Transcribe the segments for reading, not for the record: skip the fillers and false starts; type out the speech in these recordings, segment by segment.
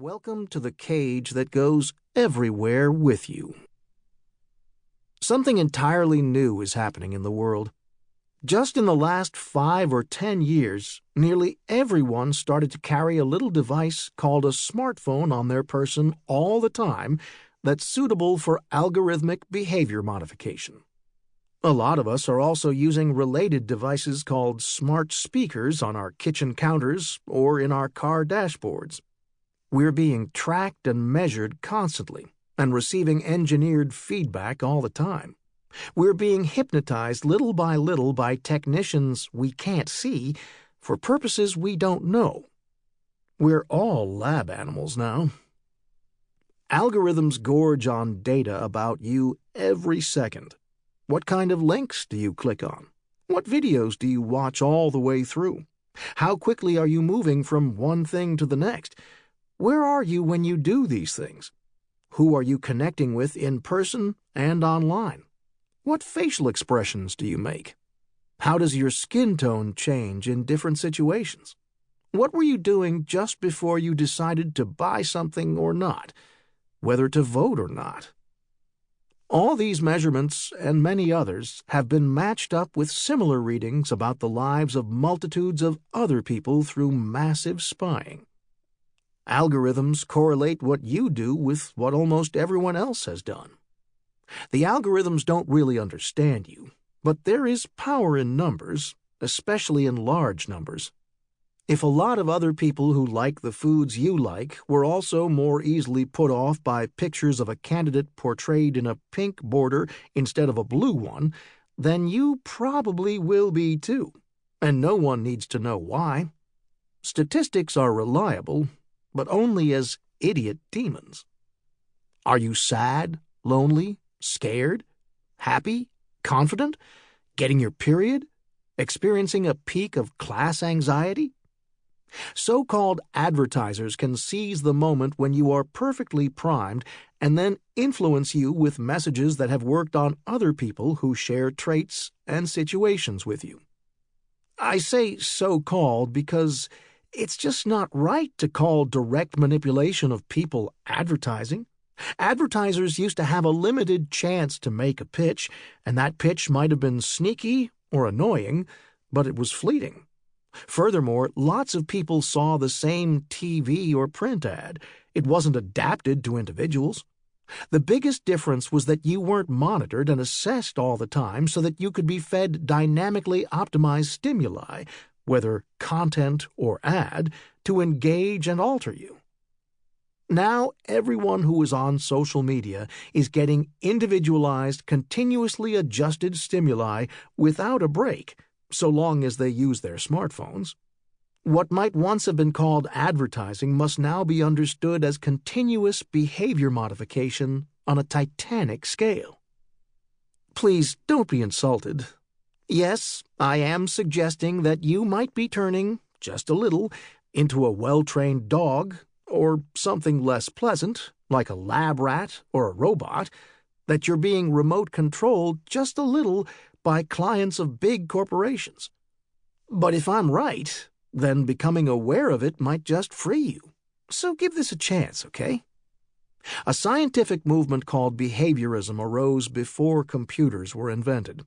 Welcome to the cage that goes everywhere with you. Something entirely new is happening in the world. Just in the last 5 or 10 years, nearly everyone started to carry a little device called a smartphone on their person all the time that's suitable for algorithmic behavior modification. A lot of us are also using related devices called smart speakers on our kitchen counters or in our car dashboards. We're being tracked and measured constantly and receiving engineered feedback all the time. We're being hypnotized little by technicians we can't see for purposes we don't know. We're all lab animals now. Algorithms gorge on data about you every second. What kind of links do you click on? What videos do you watch all the way through? How quickly are you moving from one thing to the next? Where are you when you do these things? Who are you connecting with in person and online? What facial expressions do you make? How does your skin tone change in different situations? What were you doing just before you decided to buy something or not? Whether to vote or not? All these measurements and many others have been matched up with similar readings about the lives of multitudes of other people through massive spying. Algorithms correlate what you do with what almost everyone else has done. The algorithms don't really understand you, but there is power in numbers, especially in large numbers. If a lot of other people who like the foods you like were also more easily put off by pictures of a candidate portrayed in a pink border instead of a blue one, then you probably will be too, and no one needs to know why. Statistics are reliable, but only as idiot demons. Are you sad, lonely, scared, happy, confident, getting your period, experiencing a peak of class anxiety? So-called advertisers can seize the moment when you are perfectly primed and then influence you with messages that have worked on other people who share traits and situations with you. I say so-called because it's just not right to call direct manipulation of people advertising. Advertisers used to have a limited chance to make a pitch, and that pitch might have been sneaky or annoying, but it was fleeting. Furthermore, lots of people saw the same TV or print ad. It wasn't adapted to individuals. The biggest difference was that you weren't monitored and assessed all the time so that you could be fed dynamically optimized stimuli, whether content or ad, to engage and alter you. Now everyone who is on social media is getting individualized, continuously adjusted stimuli without a break, so long as they use their smartphones. What might once have been called advertising must now be understood as continuous behavior modification on a titanic scale. Please don't be insulted. Yes, I am suggesting that you might be turning, just a little, into a well-trained dog, or something less pleasant, like a lab rat or a robot, that you're being remote-controlled just a little by clients of big corporations. But if I'm right, then becoming aware of it might just free you. So give this a chance, okay? A scientific movement called behaviorism arose before computers were invented.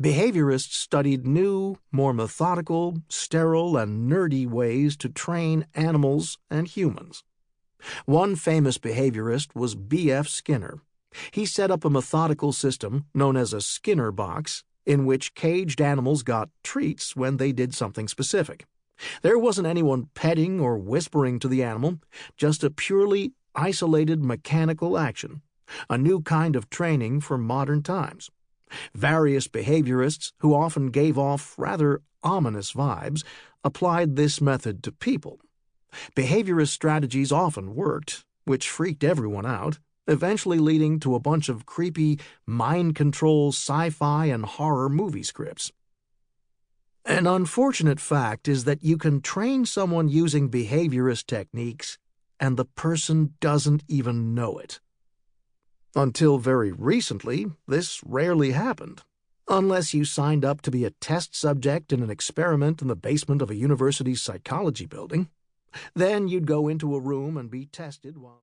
Behaviorists studied new, more methodical, sterile, and nerdy ways to train animals and humans. One famous behaviorist was B.F. Skinner. He set up a methodical system known as a Skinner box in which caged animals got treats when they did something specific. There wasn't anyone petting or whispering to the animal, just a purely isolated mechanical action, a new kind of training for modern times. Various behaviorists, who often gave off rather ominous vibes, applied this method to people. Behaviorist strategies often worked, which freaked everyone out, eventually leading to a bunch of creepy, mind-control sci-fi and horror movie scripts. An unfortunate fact is that you can train someone using behaviorist techniques, and the person doesn't even know it. Until very recently, this rarely happened, unless you signed up to be a test subject in an experiment in the basement of a university's psychology building. Then you'd go into a room and be tested while